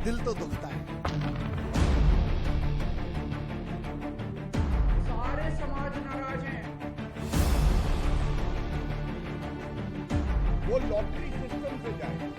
दिल तो दुखता है। सारे समाज नाराज हैं। वो लॉटरी सिस्टम से जाए।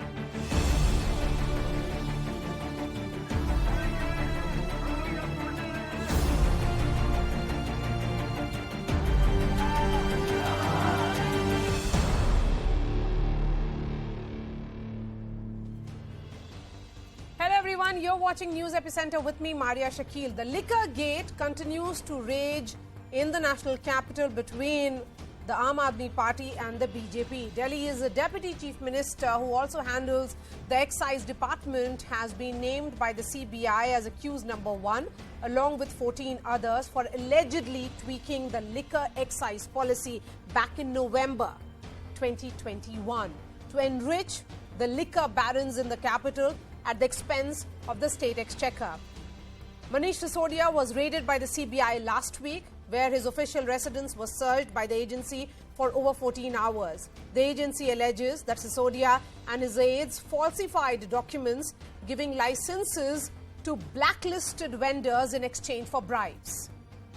Everyone, you're watching News Epicenter with me, Maria Shakil. The Liquorgate continues to rage in the national capital between the Aam Aadmi Party and the BJP. Delhi's Deputy Chief Minister, who also handles the Excise Department, has been named by the CBI as accused number 1, along with 14 others, for allegedly tweaking the liquor excise policy back in November 2021 to enrich the liquor barons in the capital at the expense of the state exchequer. Manish Sisodia was raided by the CBI last week, where his official residence was searched by the agency for over 14 hours. The agency alleges that Sisodia and his aides falsified documents giving licenses to blacklisted vendors in exchange for bribes.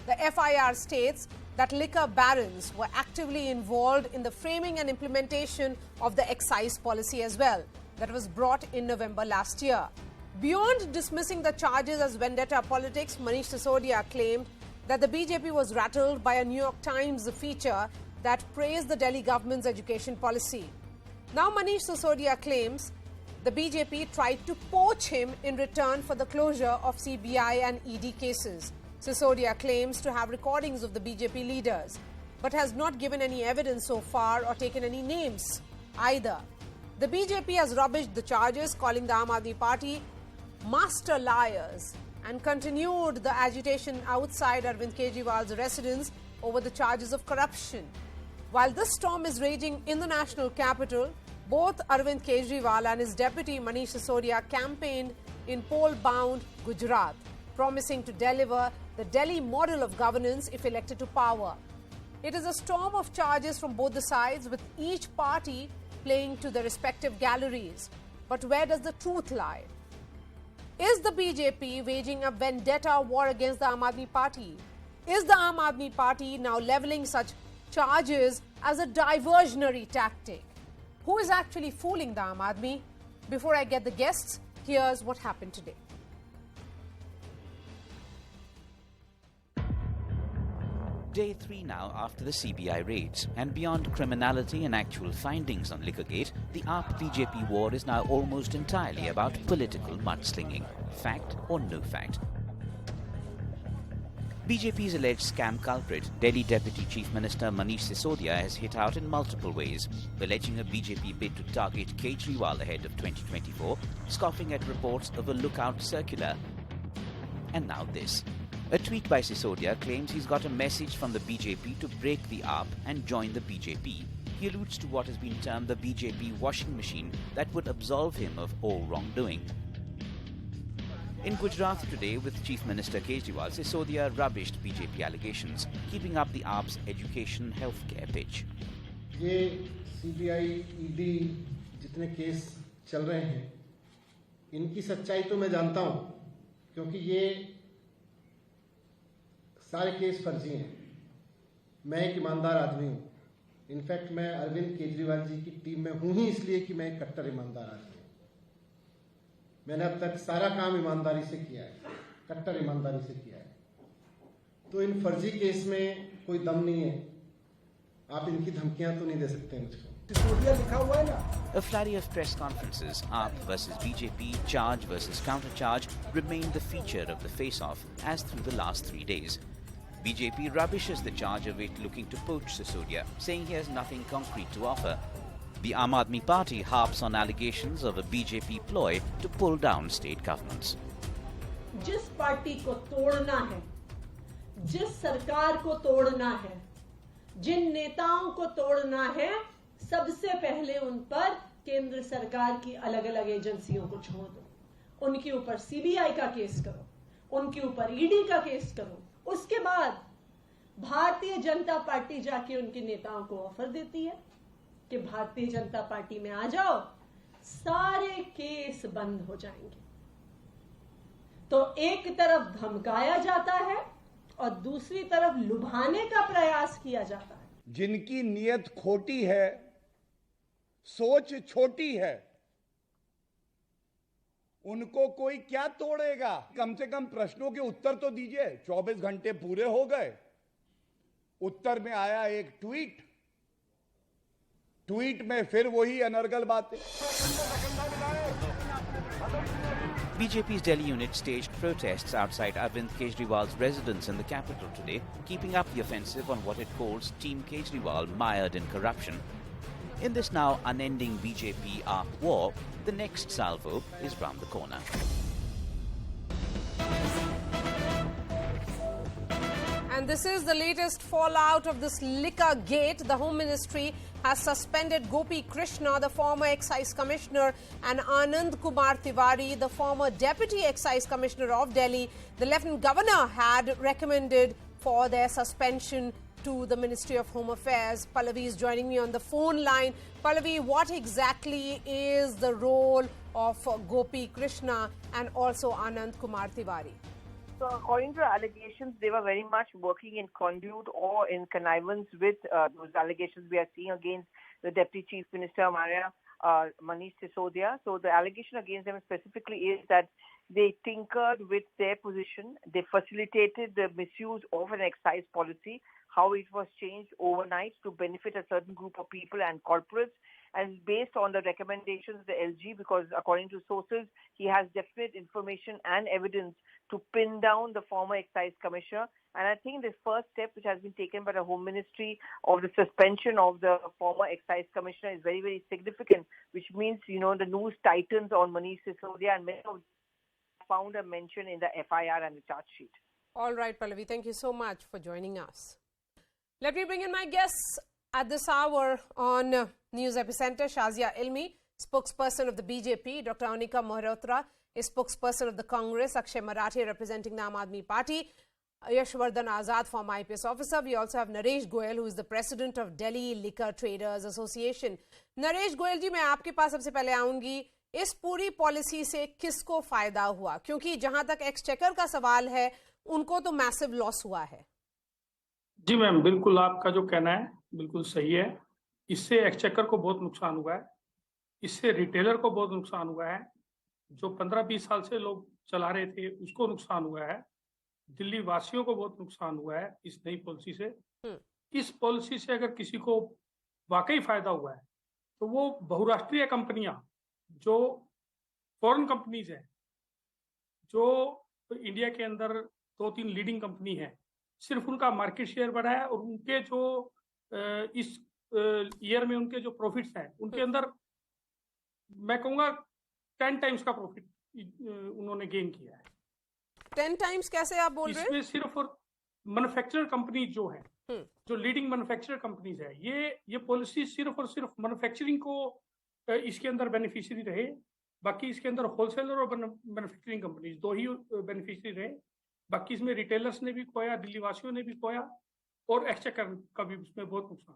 The FIR states that liquor barons were actively involved in the framing and implementation of the excise policy as well, that was brought in November last year. Beyond dismissing the charges as vendetta politics, Manish Sisodia claimed that the BJP was rattled by a New York Times feature that praised the Delhi government's education policy. Now Manish Sisodia claims the BJP tried to poach him in return for the closure of CBI and ED cases. Sisodia claims to have recordings of the BJP leaders, but has not given any evidence so far or taken any names either. The BJP has rubbished the charges, calling the Aam Aadmi Party master liars, and continued the agitation outside Arvind Kejriwal's residence over the charges of corruption. While this storm is raging in the national capital, both Arvind Kejriwal and his deputy Manish Sisodia campaigned in poll-bound Gujarat, promising to deliver the Delhi model of governance if elected to power. It is a storm of charges from both the sides, with each party playing to their respective galleries. But where does the truth lie? Is the BJP waging a vendetta war against the Aam Aadmi Party? Is the Aam Aadmi Party now levelling such charges as a diversionary tactic? Who is actually fooling the Aam Aadmi? Before I get the guests, here's what happened today. Day 3 now after the CBI raids, and beyond criminality and actual findings on Liquorgate, the AAP-BJP war is now almost entirely about political mudslinging, fact or no fact. BJP's alleged scam culprit, Delhi Deputy Chief Minister Manish Sisodia, has hit out in multiple ways, alleging a BJP bid to target Kejriwal ahead of 2024, scoffing at reports of a lookout circular. And now this. A tweet by Sisodia claims he's got a message from the BJP to break the AAP and join the BJP. He alludes to what has been termed the BJP washing machine that would absolve him of all wrongdoing. In Gujarat today, with Chief Minister Kejriwal, Sisodia rubbished BJP allegations, keeping up the AAP's education healthcare pitch. ये CBI, ED जितने case चल रहे हैं, इनकी सच्चाई तो मैं जानता हूं, क्योंकि ये सारे केस फर्जी हैं। मैं एक ईमानदार आदमी हूं। इनफैक्ट मैं अरविंद केजरीवाल जी की टीम में हूं ही इसलिए कि मैं एक कट्टर ईमानदार आदमी हूं। मैंने अब तक सारा काम ईमानदारी से किया है, कट्टर ईमानदारी से किया है। तो इन फर्जी केस में कोई दम नहीं है। आप इनकी धमकियां तो नहीं दे सकते मुझको। A flurry of press conferences, AAP versus BJP, charge versus countercharge, remained the feature of the face-off as through the last 3 days. BJP rubbishes the charge of it looking to poach Sisodia, saying he has nothing concrete to offer. The Aam Aadmi Party harps on allegations of a BJP ploy to pull down state governments. जिस party को तोड़ना है, जिस सरकार को तोड़ना है, जिन नेताओं को तोड़ना है, सबसे पहले उन पर केंद्र सरकार की अलग-अलग एजेंसियों को छोड़ दो। उनके ऊपर सीबीआई का केस करो, उनके ऊपर ईडी का केस करो। उसके बाद भारतीय जनता पार्टी जाके उनके नेताओं को ऑफर देती है कि भारतीय जनता पार्टी में आ जाओ, सारे केस बंद हो जाएंगे। तो एक तरफ धमकाया जाता है और दूसरी तरफ लुभाने का प्रयास किया जाता है। जिनकी नीयत खोटी है, सोच छोटी है, उनको कोई क्या तोड़ेगा? कम से कम प्रश्नों के उत्तर तो दीजिए। 24 घंटे पूरे हो गए, उत्तर में आया एक ट्वीट में फिर वही अनर्गल बातें। BJP's Delhi unit staged protests outside Arvind Kejriwal's residence in the capital today, keeping up the offensive on what it calls Team Kejriwal mired in corruption. In this now unending BJP AAP war, the next salvo is round the corner. And this is the latest fallout of this Liquorgate. The Home Ministry has suspended Gopi Krishna, the former Excise Commissioner, and Anand Kumar Tiwari, the former Deputy Excise Commissioner of Delhi. The Lieutenant Governor had recommended for their suspension to the Ministry of Home Affairs. Pallavi is joining me on the phone line. Pallavi, what exactly is the role of Gopi Krishna and also Anand Kumar Tiwari? So according to allegations, they were very much working in conduit or in connivance with those allegations we are seeing against the Deputy Chief Minister, Manish Sisodia. So the allegation against them specifically is that they tinkered with their position. They facilitated the misuse of an excise policy, how it was changed overnight to benefit a certain group of people and corporates, and based on the recommendations of the LG, because according to sources, he has definite information and evidence to pin down the former excise commissioner. And I think this first step, which has been taken by the Home Ministry of the suspension of the former excise commissioner, is very, very significant, which means, the news tightens on Manish Sisodia, and many of them found a mention in the FIR and the charge sheet. All right, Pallavi, thank you so much for joining us. Let me bring in my guests at this hour on News Epicenter. Shazia Ilmi, spokesperson of the BJP. Dr. Anika Mohrotra is spokesperson of the Congress. Akshay Marathi representing the Aam Aadmi Party. Yashwardhan Azad, former IPS officer. We also have Naresh Goyal, who is the president of Delhi Liquor Traders Association. Naresh Goyal जी, मैं आपके पास सबसे पहले आऊंगी. इस पूरी policy से किसको फायदा हुआ? क्योंकि जहां तक एक्सचेकर का सवाल है, उनको तो मैसिव लॉस हुआ है. जी मैम, बिल्कुल आपका जो कहना है बिल्कुल सही है. इससे एक्सचेकर को बहुत नुकसान हुआ है, इससे रिटेलर को बहुत नुकसान हुआ है, जो 15-20 साल से लोग चला रहे थे उसको नुकसान हुआ है, दिल्ली वासियों को बहुत नुकसान हुआ है इस नई पॉलिसी से. इस पॉलिसी से अगर किसी को वाकई फायदा हुआ है तो वो बहुराष्ट्रीय कंपनियां, जो फॉरेन कंपनीज हैं, जो इंडिया के अंदर 2-3 लीडिंग कंपनी है, सिर्फ उनका मार्केट शेयर बढ़ा है और उनके जो इस ईयर में उनके जो प्रॉफिट्स हैं, उनके अंदर मैं कहूँगा 10 टाइम्स का प्रॉफिट उन्होंने गेन किया है. 10 टाइम्स कैसे आप बोल रहे हैं? इसमें सिर्फ और मैन्युफैक्चरर कंपनी जो है, जो लीडिंग मैन्युफैक्चरर कंपनीज है, ये पॉलिसी सिर्फ और सिर्फ मैन्युफैक्चरिंग को इसके अंदर बेनिफिशियरी रहे. बाकी इसके अंदर होलसेलर और मैन्युफैक्चरिंग कंपनीज दो ही बेनिफिशियरी रहे. बाकी इसमें रिटेलर्स ने भी खोया, दिल्ली वासियों ने भी खोया और एक्सचेकर का भी उसमें बहुत नुकसान.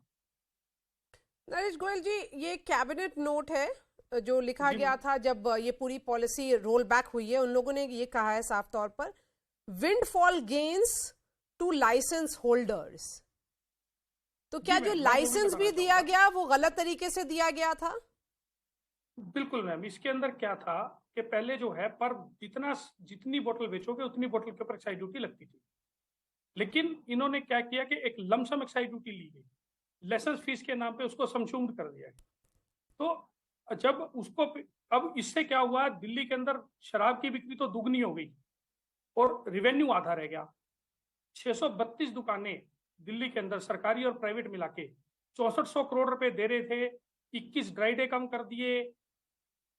नरेश गोयल जी, ये कैबिनेट नोट है जो लिखा गया था जब ये पूरी पॉलिसी रोल बैक हुई है. उन लोगों ने ये कहा है साफ तौर पर, windfall gains to licence holders. तो क्या जो लाइसेंस भी दिया गया वो गलत तरीके से दिया गया था? बिल्कुल मैम, इसके अंदर क्या था कि पहले जो है पर जितनी बोतल बेचोगे उतनी बोतल के ऊपर एक्साइज ड्यूटी लगती थी. लेकिन इन्होंने क्या किया कि एक लमसम एक्साइज ड्यूटी ली गई, लाइसेंस फीस के नाम पे उसको समशुम्ड कर दिया गया. तो जब उसको, अब इससे क्या हुआ, दिल्ली के अंदर शराब की बिक्री तो दुगनी हो गई और रेवेन्यू आधा रह गया. 632 दुकानें दिल्ली के अंदर सरकारी और प्राइवेट मिला के 6400 करोड़ रुपए दे रहे थे. 21 ड्राई डे कम कर दिए,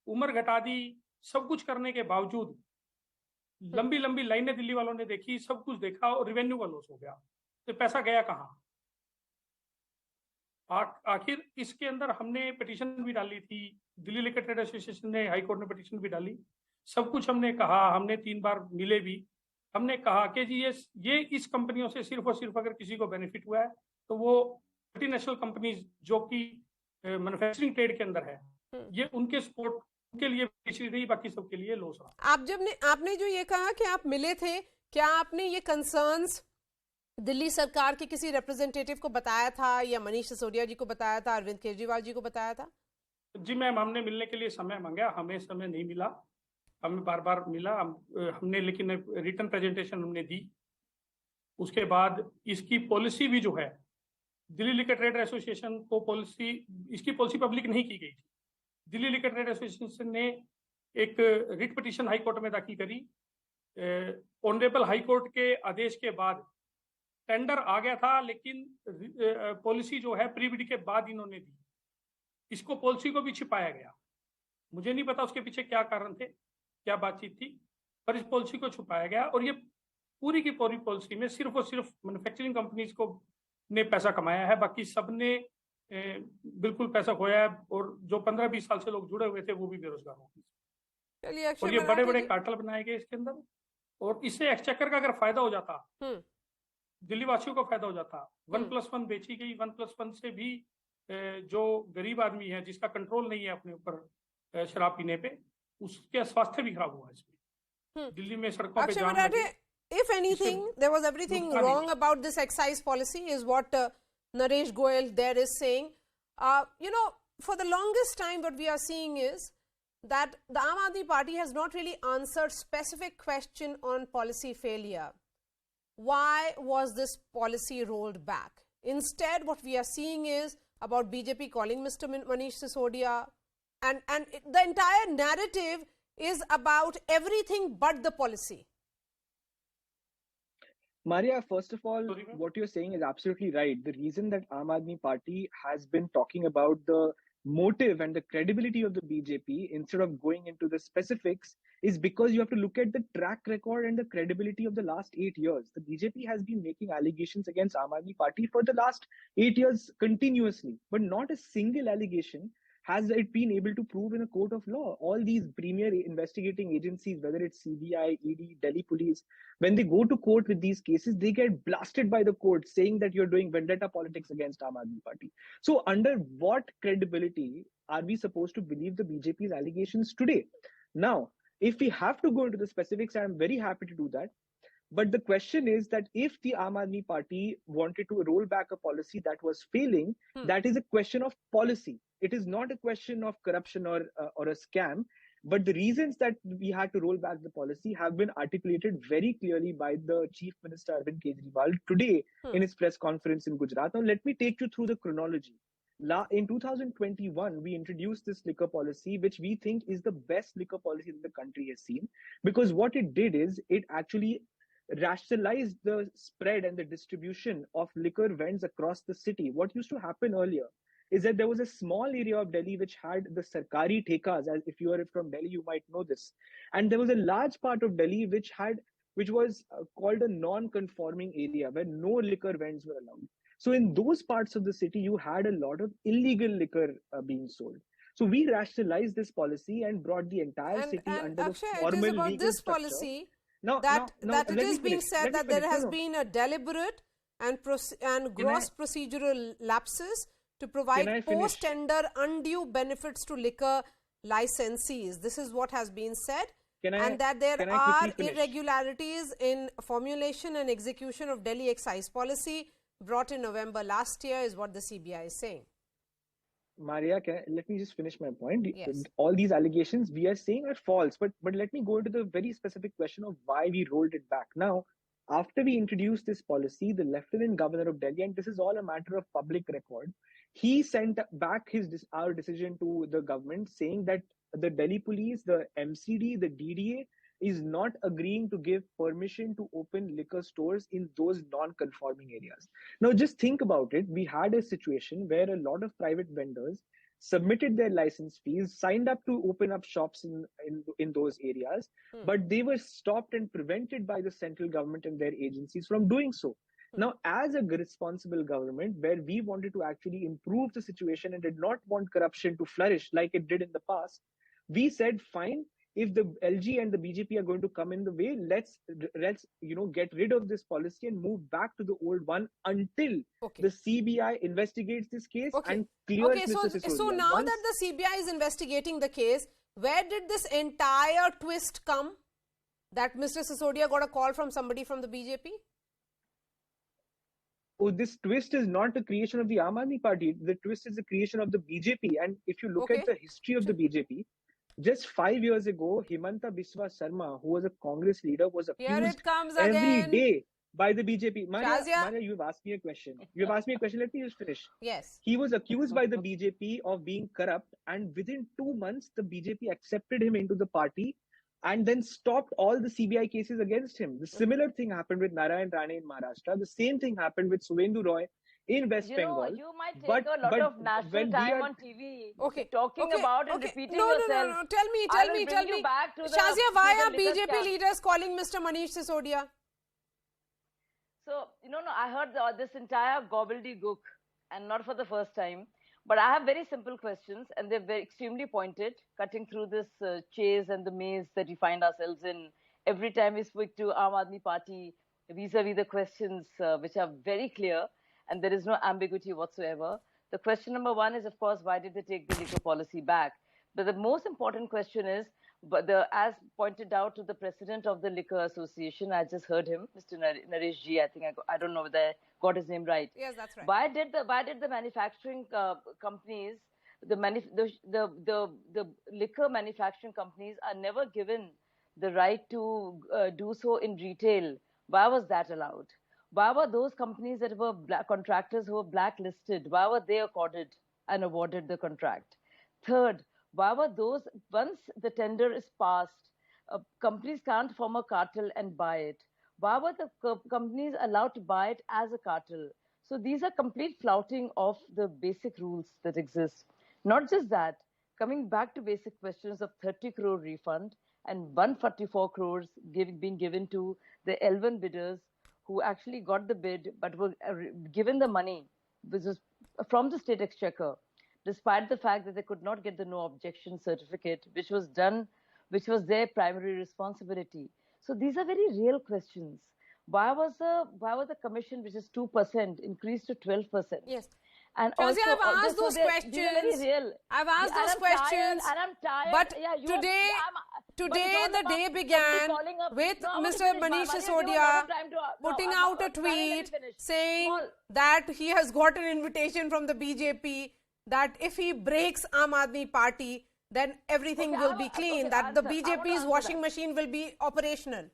उम्र घटा दी, सब कुछ करने के बावजूद लंबी लंबी लाइनें दिल्ली वालों ने देखी, सब कुछ देखा और रेवेन्यू का लॉस हो गया. तो पैसा गया कहाँ? आखिर इसके अंदर हमने पिटीशन भी डाली थी, दिल्ली लिकर ट्रेड एसोसिएशन ने, हाई कोर्ट ने पिटीशन भी डाली, सब कुछ हमने कहा, हमने 3 बार मिले भी. हमने कहा कि जी ये इस कंपनियों से सिर्फ और सिर्फ अगर किसी को बेनिफिट हुआ है तो वो मल्टीनेशनल कंपनीज जो कि मैन्युफैक्चरिंग ट्रेड के अंदर है, ये उनके सपोर्ट के लिए बेची गई, बाकी सबके लिए लॉस रहा। आपने जो ये कहा कि आप मिले थे, क्या आपने ये कंसर्न्स दिल्ली सरकार के किसी रिप्रेजेंटेटिव को बताया था, या मनीष सिसोदिया जी को बताया था, अरविंद केजरीवाल जी को बताया था? जी मैम, हमने मिलने के लिए समय मांगा, हमें समय नहीं मिला, हमें बार बार मिला, हमने लेकिन रिटर्न प्रेजेंटेशन हमने दी। उसके बाद इसकी पॉलिसी भी जो है, दिल्ली लिकर ट्रेड एसोसिएशन को इसकी पॉलिसी पब्लिक नहीं की गई थी। दिल्ली लिकर ट्रेड एसोसिएशन ने एक रिट पिटीशन हाई कोर्ट में दाखिल करी। ऑनरेबल हाई कोर्ट के आदेश के बाद टेंडर आ गया था, लेकिन पॉलिसी जो है प्रीबिड के बाद इन्होंने दी। इसको पॉलिसी को भी छिपाया गया। मुझे नहीं पता उसके पीछे क्या कारण थे, क्या बातचीत थी, पर इस पॉलिसी को छुपाया गया। और ये पूरी की पूरी पॉलिसी में सिर्फ और सिर्फ मैन्युफैक्चरिंग कंपनीज को ने पैसा कमाया है, बाकी सबने बिल्कुल पैसा खोया है। और जो 15-20 साल से लोग जुड़े हुए थे वो भी बेरोजगार हो गए। और ये बड़े बड़े कार्टेल बनाए गए इसके अंदर। और इससे एक्सचेकर का अगर फायदा हो जाता, दिल्ली वासियों को फायदा हो जाता। 1+1 बेची गई। 1+1 से भी जो गरीब आदमी है, जिसका कंट्रोल नहीं है अपने ऊपर शराब पीने पे, उसके स्वास्थ्य भी खराब हुआ इसमें। दिल्ली में सड़कों पे जाम लगे। If anything, there was everything wrong about this excise policy, is what Naresh Goyal there is saying. For the longest time, what we are seeing is that the Aam Aadmi Party has not really answered specific question on policy failure. Why was this policy rolled back? Instead, what we are seeing is about BJP calling Mr. Manish Sisodia, and the entire narrative is about everything but the policy. Maria, first of all, what you're saying is absolutely right. The reason that Aam Aadmi Party has been talking about the motive and the credibility of the BJP instead of going into the specifics is because you have to look at the track record and the credibility of the last 8 years. The BJP has been making allegations against Aam Aadmi Party for the last 8 years continuously, but not a single allegation has it been able to prove in a court of law. All these premier investigating agencies, whether it's CBI, ED, Delhi police, when they go to court with these cases, they get blasted by the court saying that you're doing vendetta politics against Aam Aadmi Party. So under what credibility are we supposed to believe the BJP's allegations today? Now, if we have to go into the specifics, I'm very happy to do that. But the question is that if the Aam Aadmi Party wanted to roll back a policy that was failing, that is a question of policy. It is not a question of corruption or a scam. But the reasons that we had to roll back the policy have been articulated very clearly by the Chief Minister Arvind Kejriwal today in his press conference in Gujarat. Now, let me take you through the chronology. In 2021, we introduced this liquor policy, which we think is the best liquor policy that the country has seen. Because what it did is it actually rationalized the spread and the distribution of liquor vends across the city. What used to happen earlier is that there was a small area of Delhi which had the Sarkari Thekas, as if you are from Delhi, you might know this. And there was a large part of Delhi which was called a non-conforming area where no liquor vends were allowed. So in those parts of the city, you had a lot of illegal liquor being sold. So we rationalized this policy and brought the entire city under the formal legal this structure. Policy Now, that it is being said that there has been a deliberate and gross procedural lapses to provide post-tender undue benefits to liquor licensees. This is what has been said. And that there are irregularities in formulation and execution of Delhi excise policy brought in November last year is what the CBI is saying. Maria, let me just finish my point. Yes. All these allegations we are saying are false, but let me go into the very specific question of why we rolled it back. Now, after we introduced this policy, the Lieutenant Governor of Delhi, and this is all a matter of public record, he sent back our decision to the government saying that the Delhi police, the MCD, the DDA is not agreeing to give permission to open liquor stores in those non-conforming areas. Now, just think about it. We had a situation where a lot of private vendors submitted their license fees, signed up to open up shops in those areas, but they were stopped and prevented by the central government and their agencies from doing so. Now, as a responsible government, where we wanted to actually improve the situation and did not want corruption to flourish like it did in the past, we said, fine, if the LG and the BJP are going to come in the way, let's get rid of this policy and move back to the old one until the CBI investigates this case and clears Mr. Sisodia. So now that the CBI is investigating the case, where did this entire twist come? That Mr. Sisodia got a call from somebody from the BJP? Oh, this twist is not the creation of the Aam Aadmi Party. The twist is the creation of the BJP. And if you look at the history of the BJP, just 5 years ago, Himanta Biswa Sarma, who was a Congress leader, was accused every day by the BJP. Maria, you've asked me a question. You've asked me a question. Let me just finish. Yes. He was accused by the BJP of being corrupt, and within 2 months, the BJP accepted him into the party and then stopped all the CBI cases against him. The similar thing happened with Narayan Rane in Maharashtra. The same thing happened with Suvendu Roy in West Bengal. You might take a lot of national time on TV talking about and repeating yourself. No. Tell me. Shazia, why are BJP leaders calling Mr. Manish Sisodia? So, I heard this entire gobbledygook, and not for the first time. But I have very simple questions, and they're very extremely pointed, cutting through this chase and the maze that we find ourselves in every time we speak to Aam Aadmi Party vis-a-vis the questions which are very clear, and there is no ambiguity whatsoever. The question number one is, of course, why did they take the liquor policy back? But the most important question is, as pointed out to the president of the Liquor Association, I just heard him, Mr. Naresh Ji, I don't know whether I got his name right. Yes, that's right. Why did the manufacturing companies, the liquor manufacturing companies are never given the right to do so in retail? Why was that allowed? Why were those companies that were contractors who were blacklisted, why were they accorded and awarded the contract? Third, why were those, once the tender is passed, companies can't form a cartel and buy it? Why were the companies allowed to buy it as a cartel? So these are complete flouting of the basic rules that exist. Not just that, coming back to basic questions of 30 crore refund and 144 crores being given to the L1 bidders who actually got the bid but were given the money, which was from the state exchequer, despite the fact that they could not get the no objection certificate, which was their primary responsibility. So these are very real questions. Why was the commission, which is 2%, increased to 12%? Yes. And Shazia, also, I've asked those questions. Very real. I've asked those questions. And I'm tired. But today the day began with Mr. Manish Sisodia putting out a tweet saying that he has got an invitation from the BJP that if he breaks Aam Aadmi Party, then everything will be clean, that the BJP's washing machine will be operational.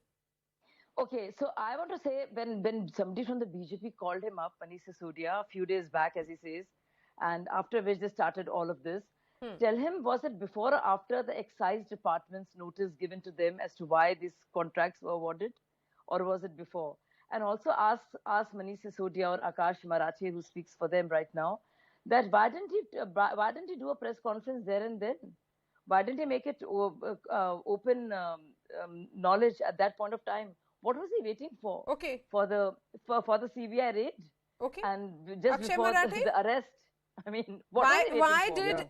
Okay, so I want to say when somebody from the BJP called him up, Manish Sisodia, a few days back, as he says, and after which they started all of this, tell him, was it before or after the excise department's notice given to them as to why these contracts were awarded, or was it before? And also ask Manish Sisodia or Akash Marathi, who speaks for them right now, that why didn't he do a press conference there and then? Why didn't he make it open knowledge at that point of time? What was he waiting for? Okay. For the CBI raid? Okay. And just before the arrest? I mean, why did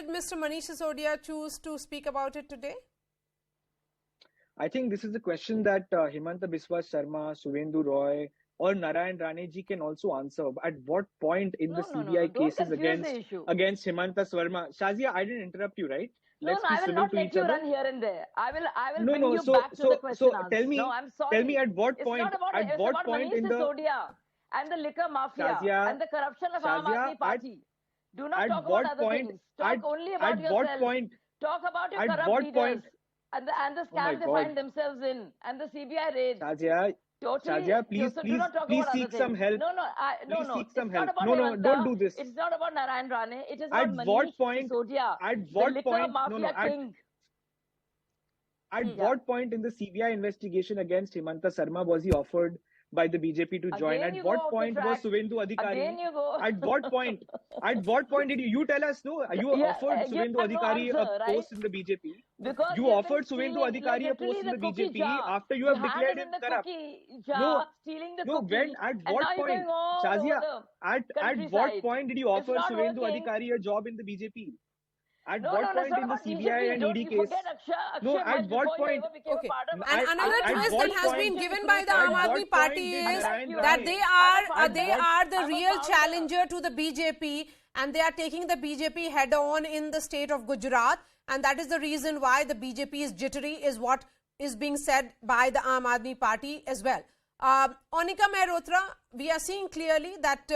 Mr. Manish Sisodia choose to speak about it today? I think this is the question that Himanta Biswa Sarma, Suvendu Roy, or Narayan Rane ji can also answer. At what point in the CBI cases against Himanta Sarma? Shazia, I didn't interrupt you, right? Let's I will not let you run here and there. I will bring you back to the question. Tell me, I'm sorry. Tell me at what point? It's about Manish Sisodia and the liquor mafia and the corruption of Aam Aadmi Party. Do not talk about other things. Talk only about yourself. At what point? Talk about your corrupt leaders and the scams they find themselves in and the CBI raid. Shazia, please seek some help. No. Seek some help. No, don't do this. It's not about Narayan Rane. It is about Manish Sisodia, the liquor mafia king. At what point in the CBI investigation against Himanta Sarma was he offered by the BJP to join? At what point was Suvendu Adhikari? Again you go. At what point? At what point did you tell us? No, you offered Suvendu Adhikari a post in the BJP. Because you offered Suvendu Adhikari a post in the BJP after you have declared him corrupt. When? At what point? Shazia, at what point did you offer Suvendu Adhikari a job in the BJP? At what point in the CBI and ED case? At what point? Okay. And another twist that has been given by the Aam Aadmi Party is that they are the real challenger to the BJP, and they are taking the BJP head on in the state of Gujarat, and that is the reason why the BJP is jittery, is what is being said by the Aam Aadmi Party as well. Onika Mehrotra, we are seeing clearly that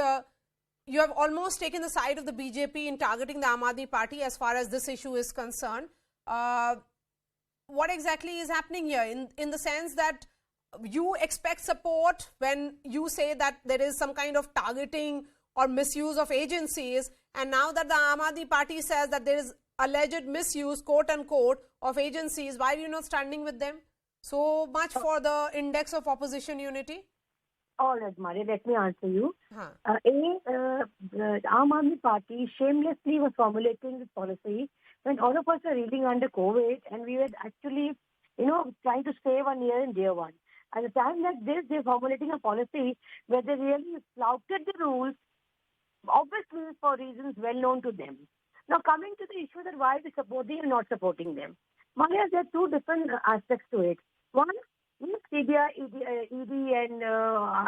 you have almost taken the side of the BJP in targeting the Aam Aadmi Party as far as this issue is concerned. What exactly is happening here in the sense that you expect support when you say that there is some kind of targeting or misuse of agencies, and now that the Aam Aadmi Party says that there is alleged misuse, quote unquote, of agencies, why are you not standing with them? So much for the index of opposition unity. All right, Maria, let me answer you. The Aam Aadmi Party shamelessly was formulating this policy when all of us were reeling under COVID, and we were actually, trying to save one year in year one. At a time like this, they're formulating a policy where they really flouted the rules, obviously for reasons well known to them. Now, coming to the issue that why we're supporting and not supporting them. Maria, there are two different aspects to it. One, CBI, ED and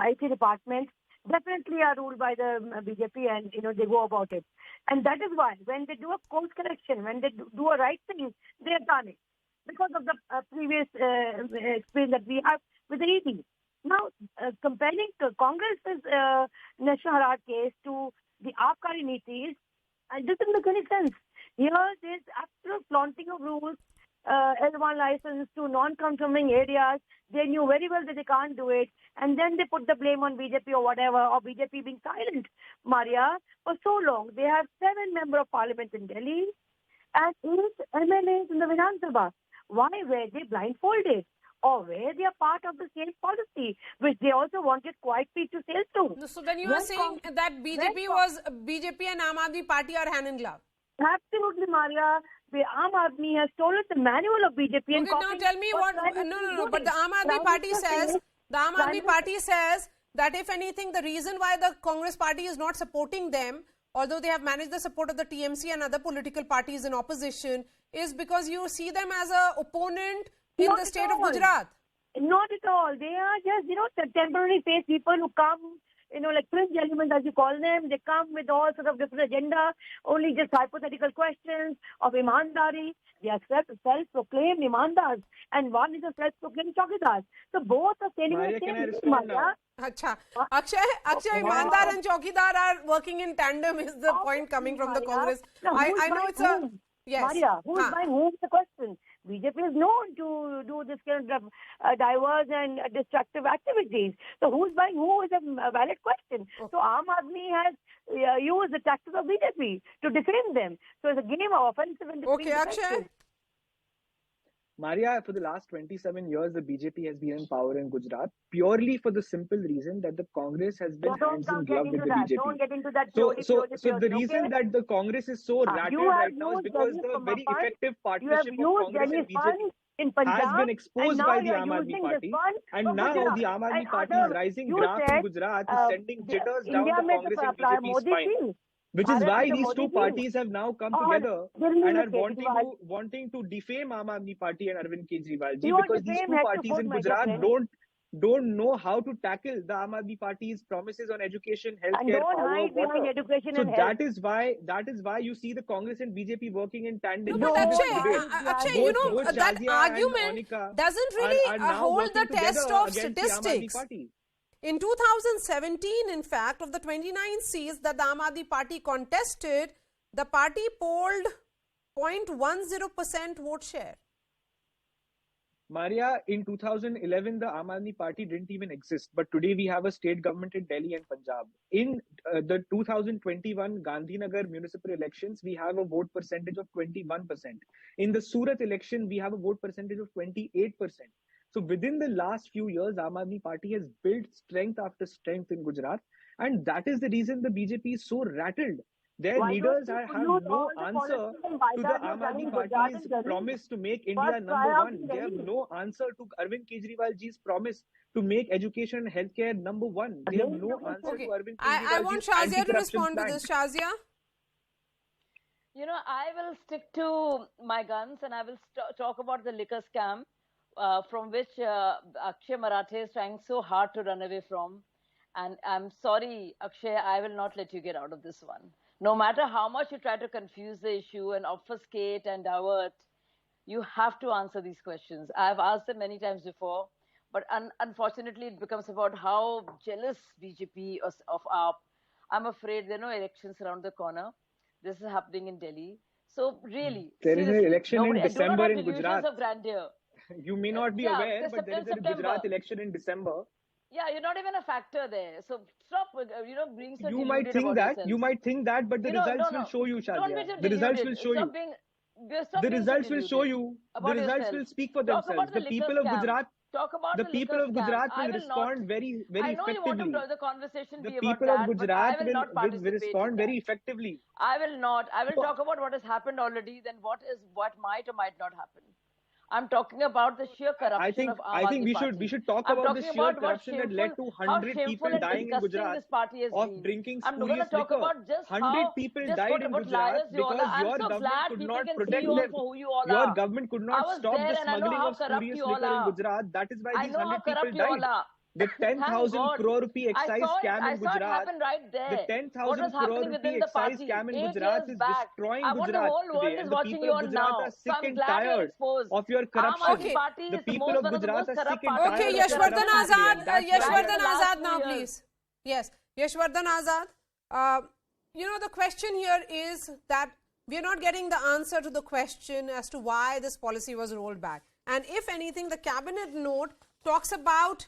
IT departments definitely are ruled by the BJP, and they go about it. And that is why when they do a course correction, when they do a right thing, they have done it because of the previous experience that we have with the ED. Now, comparing Congress's National Harar case to the Aabkari Nitis, it doesn't make any sense. Here, there's absolute flaunting of rules, L1 license to non-conforming areas. They knew very well that they can't do it. And then they put the blame on BJP or whatever, or BJP being silent, Maria, for so long. They have 7 members of parliament in Delhi and 8 MLAs in the Vidhan Sabha. Why were they blindfolded? Or were they a part of the same policy, which they also wanted quiet feet to sail to? So then you are saying that BJP and Aam Aadmi Party are hand in glove? Absolutely, Maria. The Aam Aadmi has stolen the manual of BJP. Okay, now tell me what. No. But the Aam Aadmi Party says that if anything, the reason why the Congress Party is not supporting them, although they have managed the support of the TMC and other political parties in opposition, is because you see them as an opponent in the state of Gujarat. Not at all. They are just, the temporary face people who come, like fringe elements, as you call them. They come with all sort of different agenda, only just hypothetical questions of imandari. They are self-proclaimed imandars, and one is a self-proclaimed chowkidar. So both are sailing in the same boat, Maria. Acha. Akshay, imandar and chowkidar are working in tandem is the point coming from the Congress. I know it's a... Yes. Maria, who is buying whom is the question? BJP is known to do this kind of diverse and destructive activities. So who's buying who is a valid question. Okay. So Aam Aadmi has used the tactics of BJP to defend them. So it's a game of offensive and defensive. Okay, Akshay. Maria, for the last 27 years, the BJP has been in power in Gujarat purely for the simple reason that the Congress has been hands in glove with the BJP. Don't get into that. So the reason that the Congress is so rattled right now is because the very effective partnership of Congress and BJP has been exposed by the Aam Aadmi Party. And now the Aam Aadmi Party is rising graph in Gujarat, is sending jitters down the Congress and BJP spine. Which is why these two parties have now come together and are wanting to defame Aam Aadmi Party and Arvind Kejriwal ji, because these two parties in Gujarat don't know how to tackle the Aam Aadmi Party's promises on education, healthcare, power, water. So that is why you see the Congress and BJP working in tandem. No, but Akshay, that argument doesn't really hold the test of statistics. In 2017, in fact, of the 29 seats that the Aam Aadmi Party contested, the party polled 0.10% vote share. Maria, in 2011, the Aam Aadmi Party didn't even exist. But today we have a state government in Delhi and Punjab. In the 2021 Gandhinagar municipal elections, we have a vote percentage of 21%. In the Surat election, we have a vote percentage of 28%. So within the last few years, Aam Aadmi Party has built strength after strength in Gujarat. And that is the reason the BJP is so rattled. Their leaders have no answer to the Aam Aadmi Party's promise to make India number one. They have no answer to Arvind Kejriwal ji's promise to make education and healthcare number one. They have no answer to Arvind Kejriwal. I want Shazia to respond to this. Shazia? I will stick to my guns and I will talk about the liquor scam. From which Akshay Marathe is trying so hard to run away from. And I'm sorry, Akshay, I will not let you get out of this one. No matter how much you try to confuse the issue and obfuscate and divert, you have to answer these questions. I've asked them many times before, but unfortunately it becomes about how jealous BJP of AAP. I'm afraid there are no elections around the corner. This is happening in Delhi. So really, there is an election nobody, in December in delusions Gujarat. of grandeur. You may not be Yeah, aware, but there is a September. Gujarat election in December. Yeah, you're not even a factor there. So stop, being so You deluded might think about that. yourself. You might think that, but the results will show you, Don't be Shadia. so The results deluded. will show you. The results will show you. The results will speak for themselves. The people of Gujarat. Talk about The people of Gujarat will respond very, very I know effectively. you want the conversation The be people about of that, Gujarat but I will not participate will respond in very that. effectively. I will not. I will talk about what has happened already, then what might or might not happen. I'm talking about the sheer corruption of Aam I think Aadmi we should talk about the sheer corruption that led to 100 people dying in Gujarat of drinking spurious liquor. 100 people died in Gujarat because your government could not protect them. Your government could not stop the smuggling of spurious liquor in Gujarat. That is why these 100 people died. The 10,000 crore rupee excise scam in Gujarat. The 10,000 crore rupee excise scam in Gujarat is destroying Gujarat today. And the people of Gujarat are sick and tired of your corruption. The people of Gujarat are sick and tired. Okay, Yashwardhan Azad now, please. Yes, Yashwardhan Azad. The question here is that we are not getting the answer to the question as to why this policy was rolled back. And if anything, the cabinet note talks about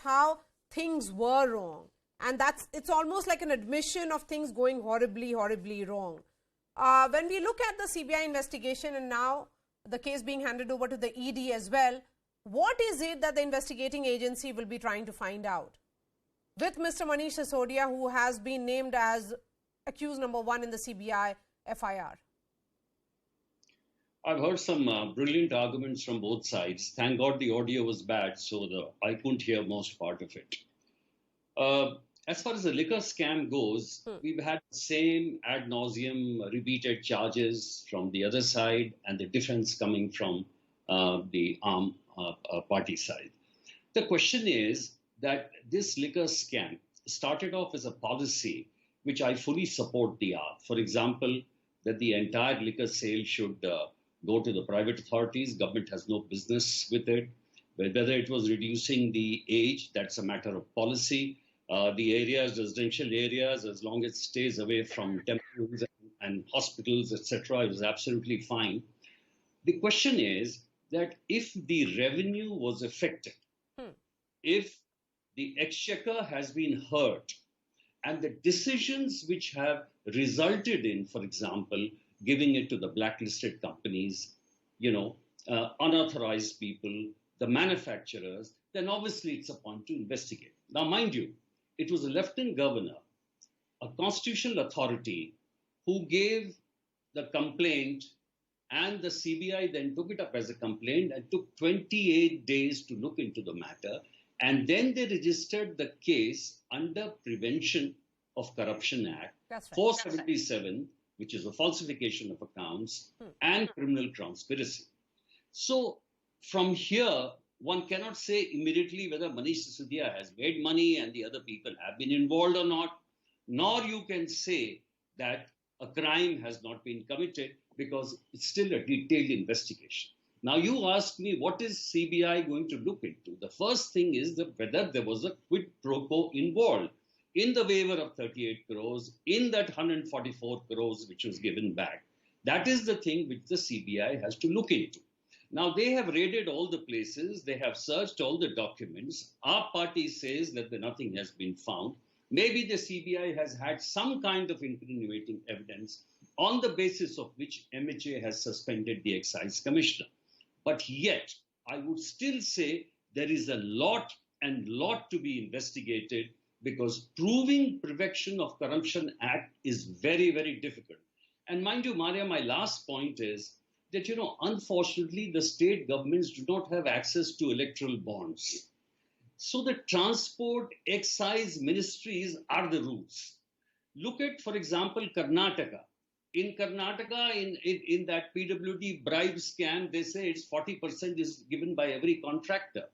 how things were wrong, and it's almost like an admission of things going horribly wrong. When we look at the CBI investigation and now the case being handed over to the ED as well, what is it that the investigating agency will be trying to find out with Mr. Manish Sisodia, who has been named as accused number 1 in the CBI FIR? I've heard some brilliant arguments from both sides. Thank God the audio was bad, so I couldn't hear most part of it. As far as the liquor scam goes, we've had the same ad nauseum repeated charges from the other side and the defense coming from the AAP party side. The question is that this liquor scam started off as a policy which I fully support the AAP. For example, that the entire liquor sale should go to the private authorities. Government has no business with it. Whether it was reducing the age, that's a matter of policy. The areas, residential areas, as long as it stays away from temples and hospitals, etc., it was absolutely fine. The question is that if the revenue was affected, if the exchequer has been hurt, and the decisions which have resulted in, for example, giving it to the blacklisted companies, unauthorized people, the manufacturers, then obviously it's a point to investigate. Now, mind you, it was a lieutenant governor, a constitutional authority, who gave the complaint, and the CBI then took it up as a complaint and took 28 days to look into the matter. And then they registered the case under Prevention of Corruption Act, 477, which is a falsification of accounts and criminal conspiracy. So from here, one cannot say immediately whether Manish Sisodia has made money and the other people have been involved or not, nor you can say that a crime has not been committed because it's still a detailed investigation. Now, you asked me, what is CBI going to look into? The first thing is that whether there was a quid pro quo involved in the waiver of 38 crores, in that 144 crores which was given back. That is the thing which the CBI has to look into. Now, they have raided all the places. They have searched all the documents. Our party says that nothing has been found. Maybe the CBI has had some kind of incriminating evidence on the basis of which MHA has suspended the excise commissioner. But yet, I would still say there is a lot to be investigated, because proving Prevention of Corruption Act is very, very difficult. And mind you, Maria, my last point is that, unfortunately, the state governments do not have access to electoral bonds. So the transport excise ministries are the rules. Look at, for example, Karnataka. In Karnataka, in that PWD bribe scam, they say it's 40% is given by every contractor.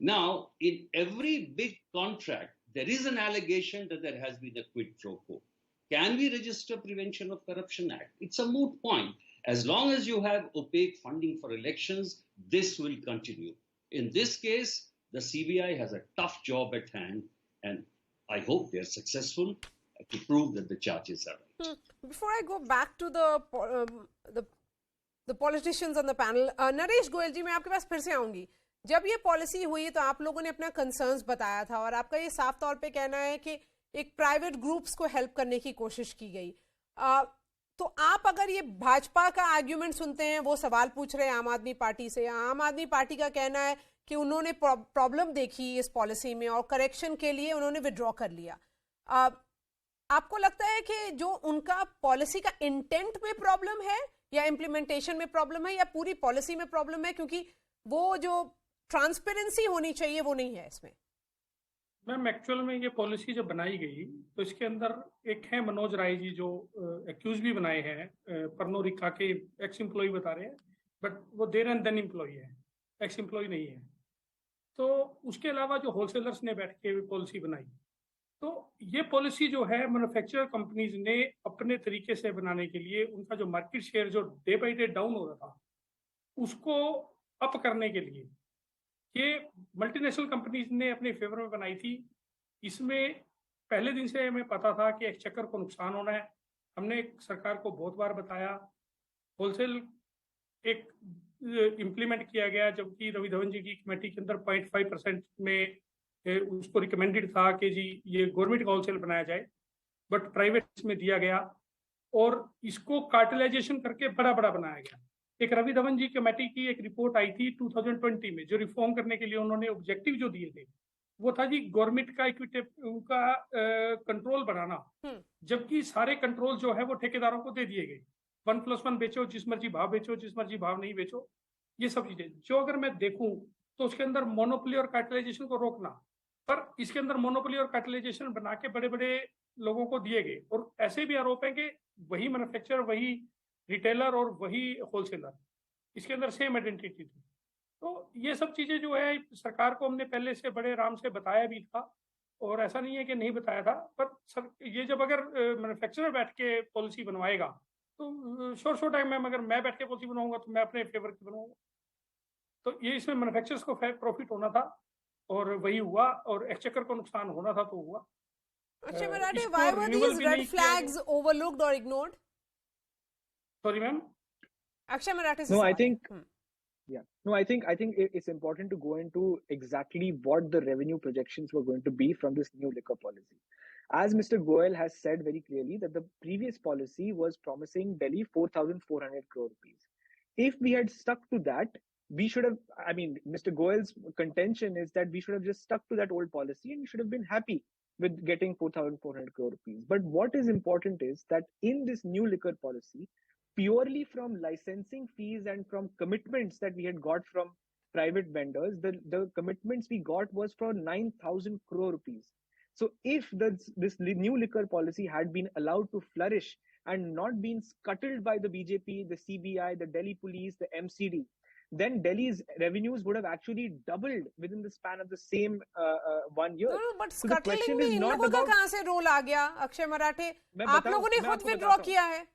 Now, in every big contract, there is an allegation that there has been a quid pro quo. Can we register Prevention of Corruption Act? It's a moot point. As long as you have opaque funding for elections, this will continue. In this case, the CBI has a tough job at hand, and I hope they're successful to prove that the charges are right. Before I go back to the politicians on the panel, Naresh Goyal जी, मैं आपके पास फिर से आऊंगी. जब ये policy हुई तो आप लोगों ने अपना कंसर्न्स बताया था और आपका ये साफ तौर पे कहना है कि एक प्राइवेट ग्रुप्स को हेल्प करने की कोशिश की गई. तो आप अगर ये भाजपा का आर्ग्यूमेंट सुनते हैं, वो सवाल पूछ रहे हैं आम आदमी पार्टी से. आम आदमी पार्टी का कहना है कि उन्होंने प्रॉब्लम देखी इस पॉलिसी में और करेक्शन के लिए उन्होंने विड्रॉ कर लिया. आपको लगता है कि जो उनका पॉलिसी का इंटेंट में प्रॉब्लम है या इम्प्लीमेंटेशन में प्रॉब्लम है या पूरी पॉलिसी में प्रॉब्लम है, क्योंकि वो जो ट्रांसपेरेंसी होनी चाहिए वो नहीं है इसमें? मैम, एक्चुअल में ये पॉलिसी जब बनाई गई तो इसके अंदर एक है मनोज राय जी जो एक्यूज भी बनाए हैं, परनो रिका के एक्स एम्प्लॉय बता रहे हैं, बट वो देर एंड देन एम्प्लॉय है, एक्स एम्प्लॉय नहीं है. तो उसके अलावा जो होलसेलर्स ने बैठ के पॉलिसी बनाई, तो ये पॉलिसी जो है मैन्युफैक्चरर कंपनीज ने अपने तरीके से बनाने के लिए उनका जो मार्केट शेयर जो डे बाई डे डाउन हो रहा था उसको अप करने के लिए ये मल्टीनेशनल कंपनीज ने अपने फेवर में बनाई थी. इसमें पहले दिन से हमें पता था कि एक्सचेकर को नुकसान होना है. हमने सरकार को बहुत बार बताया. होलसेल एक इम्प्लीमेंट किया गया, जबकि रवि धवन जी की कमेटी के अंदर 0.5% में उसको रिकमेंडेड था कि जी ये गवर्नमेंट का होलसेल बनाया जाए, बट प्राइवेट में दिया गया और इसको कार्टेलाइजेशन करके बड़ा बड़ा बनाया गया. एक रवि धवन जी कमेटी की एक रिपोर्ट आई थी 2020 में, जो रिफॉर्म करने के लिए उन्होंने ऑब्जेक्टिव जो दिए थे वो था जी गवर्नमेंट का इक्विटी का कंट्रोल बढ़ाना, जबकि सारे कंट्रोल जो है वो ठेकेदारों को दे दिए गए. 1+1 बेचो, जिस मर्जी भाव बेचो, जिस मर्जी भाव नहीं बेचो, ये सब चीजें जो अगर मैं देखूं तो उसके अंदर मोनोपोली और कार्टेलाइजेशन को रोकना, पर इसके अंदर मोनोपोली और कार्टेलाइजेशन बना के बड़े बड़े लोगों को दिए गए. और ऐसे भी आरोप है कि वही मैन्युफैक्चरर, वही रिटेलर और वही होलसेलर, इसके अंदर सेम आइडेंटिटी थी. तो ये सब चीजें जो है सरकार को हमने पहले से बड़े आराम से बताया भी था, और ऐसा नहीं है कि नहीं बताया था. पर ये जब अगर मैन्युफैक्चरर बैठ के पॉलिसी बनवाएगा तो शोर टाइम में अगर मैं बैठ के पॉलिसी बनाऊंगा तो मैं अपने फेवर की बनाऊंगा. तो ये इसमें मैन्युफैक्चरर्स को प्रॉफिट होना था और वही हुआ, और एक्सचेकर को नुकसान होना था तो हुआ. अच्छा मराठे, why were these red flags overlooked or ignored? Sorry, ma'am. Akshay Marathi. No, I think. Yeah. No, I think it's important to go into exactly what the revenue projections were going to be from this new liquor policy. As Mr. Goyal has said very clearly that the previous policy was promising Delhi 4,400 crore rupees. If we had stuck to that, we should have, I mean, Mr. Goyal's contention is that we should have just stuck to that old policy and we should have been happy with getting 4,400 crore rupees. But what is important is that in this new liquor policy, purely from licensing fees and from commitments that we had got from private vendors, the commitments we got was for 9,000 crore rupees. So if this new liquor policy had been allowed to flourish and not been scuttled by the BJP, the CBI, the Delhi police, the MCD, then Delhi's revenues would have actually doubled within the span of the same 1 year. No, but so scuttling में इन लोगों का कहाँ से role आ गया? अक्षय मराठे, आप लोगों ने खुद विड्रॉ किया है.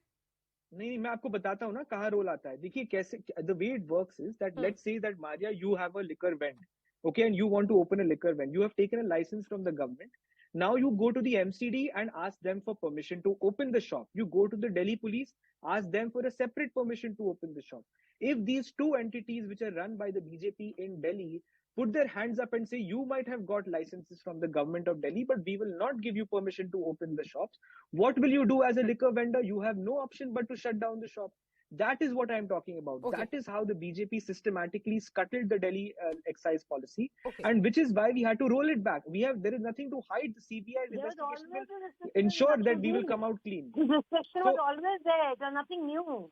नहीं, मैं आपको बताता हूँ ना कहाँ रोल आता है. देखिए कैसे, the way it works is that let's say that Maria, you have a liquor vend, okay, and you want to open a liquor vend. You have taken a license from the government. Now you go to the MCD and ask them for permission to open the shop. You go to the Delhi police, ask them for a separate permission to open the shop. If these two entities which are run by the BJP in Delhi put their hands up and say, you might have got licenses from the government of Delhi, but we will not give you permission to open the shops, what will you do as a liquor vendor? You have no option but to shut down the shop. That is what I'm talking about. Okay. That is how the BJP systematically scuttled the Delhi excise policy, and which is why we had to roll it back. There is nothing to hide. The CBI's investigation will ensure that we will come out clean. This restriction was always there. It was nothing new.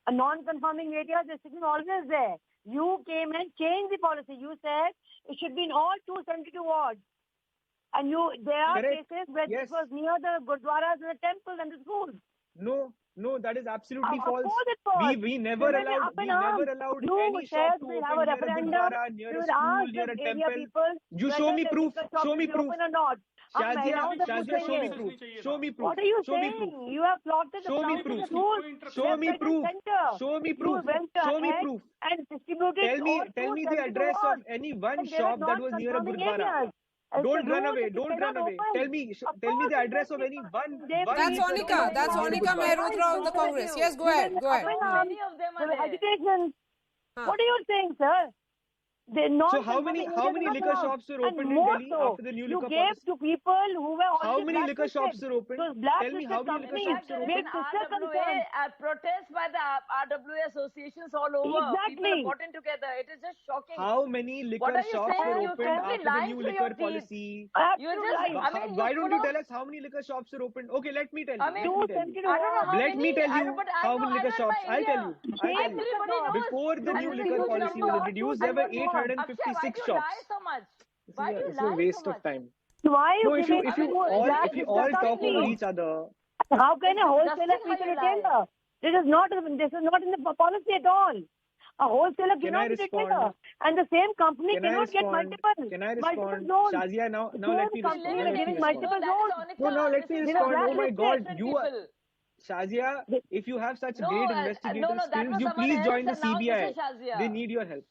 A non-conforming area restriction was always there. You came and changed the policy. You said it should be in all 272 wards. And there are cases where it was near the gurdwaras and the temples and the schools. No, that is absolutely false. Of course it's false. We never allowed any shop to open near a Gurdwara, near a school, near a temple. You show me proof. Show me proof. Shazia, show me proof. Show me proof. What are you show saying? Me proof. You have plotted the Show me proof. Show me proof. Show me proof. Show me proof. And distributed. Tell me the address of any one shop that was near a Gurdwara. Don't run away. Don't run away. Tell me the address of any one. That's Onika. That's Onika Mehrotra of the Congress. Yes, go ahead. Go ahead. Many of them are there. Agitation. What are you saying, sir? So how many liquor shops were opened in Delhi after the new liquor policy? You gave to people who were already How many liquor shops are open? Tell me how many liquor shops are open? Protests by the RWA associations all over. Exactly. People are gotten together. It is just shocking. How many liquor shops were opened after the new liquor policy? Why don't you tell us how many liquor shops are open? Okay, let me tell you. Let me tell you how many liquor shops. I'll tell you. Before the new liquor policy was introduced, there were 856 shops. It's a waste of time. Why no, if you all talk over each other. How can a wholesaler be a retailer? This is not in the policy at all. A wholesaler cannot be retailer, and the same company cannot get multiple. Can I respond? Multiple zones. Shazia, now let me respond. Multiple zones. No, let me respond. Oh my God, you are. Shazia, if you have such great investigative skills, you please join the CBI. They need your help.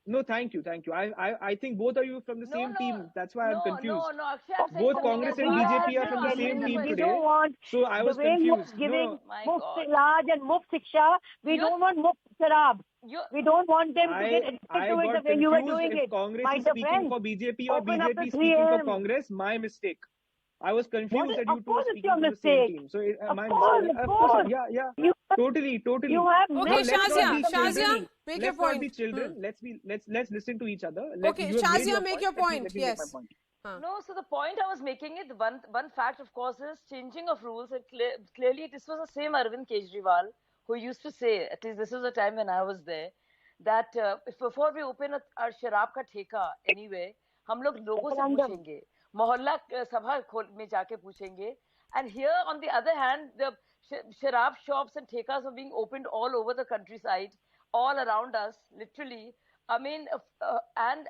No, thank you. I think both of you from the same team. That's why I'm confused. Both Congress and BJP are from the same team today. So I was confused. Giving Muft Ilaj and Muft Shiksha, we don't want Muft Sharab. We don't want them to get addicted to it the way you were doing it. Congress is speaking for BJP or BJP speaking for Congress. My mistake. I was confused that you two are speaking for the same team. So my mistake. Of course. Yeah. Totally. You have okay, Shazia, make your point. Let's not be children. Let's listen to each other. Okay, Shazia, make your point. Yes. No, so the point I was making it, one fact, of course, is changing of rules. And clearly, this was the same Arvind Kejriwal who used to say, at least this was the time when I was there, that if before we open our sharab ka theka anyway, हम लोग लोगों से पूछेंगे, मोहल्ला सभा में जाके पूछेंगे. And here, on the other hand, the sharab shops and thekas are being opened all over the countryside, all around us, literally. I mean, and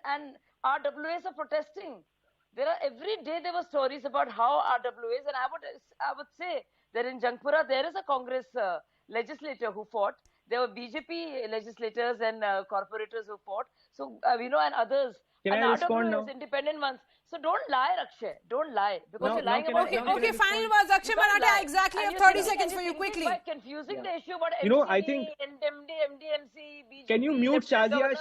RWAs are protesting. Every day there were stories about how RWAs, and I would say that in Jangpura there is a Congress legislator who fought. There were BJP legislators and corporators who fought. So and others. Can I respond now? Independent ones. So don't lie, Akshay. Don't lie. Because you're lying about it. Okay, final words. Akshay Marathe, exactly. I have 30 seconds for you, quickly. Confusing the issue about I think... MDMC, BJP... Can you mute Shazia?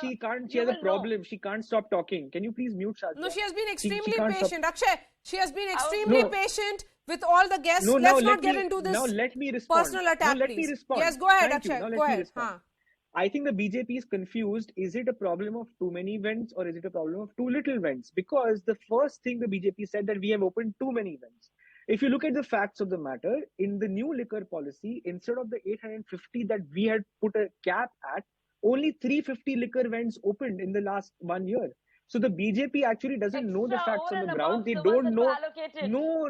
She has a problem. She can't stop talking. Can you please mute Shazia? No, she has been extremely patient. Akshay, she has been extremely patient with all the guests. Let's not get into this personal attack, let me respond. Yes, go ahead, Akshay. Go ahead. I think the BJP is confused. Is it a problem of too many events or is it a problem of too little events? Because the first thing the BJP said that we have opened too many events. If you look at the facts of the matter, in the new liquor policy, instead of the 850 that we had put a cap at, only 350 liquor events opened in the last 1 year. So the BJP actually doesn't know the facts on the ground. They don't know. No.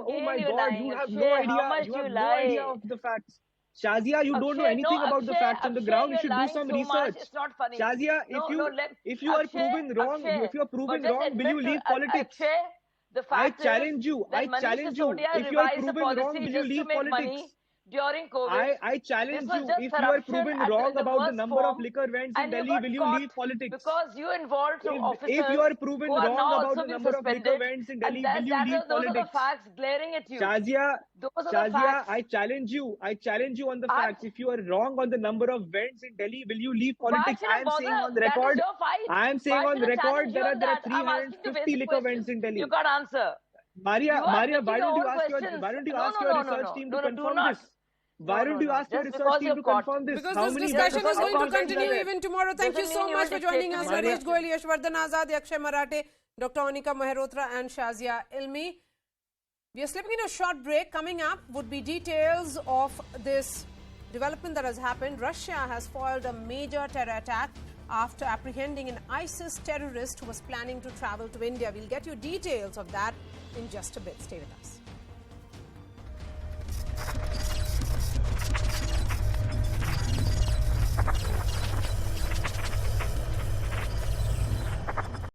Oh my God, you have no idea. You have no idea of the facts. Shazia, you don't know anything about the facts on the ground. You should do some research. It's not funny. Shazia, if you are proven wrong, will you leave politics? I challenge you. If you are proven wrong, will you leave politics? During COVID, I challenge you. If you are proven wrong about the number of liquor events in Delhi, will you leave politics? Because you involved some officers. If you are proven wrong about the number of liquor events in Delhi, will you leave politics? Those are the facts glaring at you. Shazia, I challenge you. I challenge you on the facts. If you are wrong on the number of events in Delhi, will you leave politics? I am saying on the record. I am saying on the record there are 350 liquor events in Delhi. You can't answer. Maria, why don't you ask your research team to confirm this? Why don't you ask your research team to confirm this? Because this discussion is going to continue even tomorrow. Thank you so much for joining us. Naresh Goyal, Yashwardhan Azad, Akshay Marathe, Dr. Onika Mehrotra and Shazia Ilmi. We are slipping into a short break. Coming up would be details of this development that has happened. Russia has foiled a major terror attack after apprehending an ISIS terrorist who was planning to travel to India. We'll get you details of that in just a bit. Stay with us.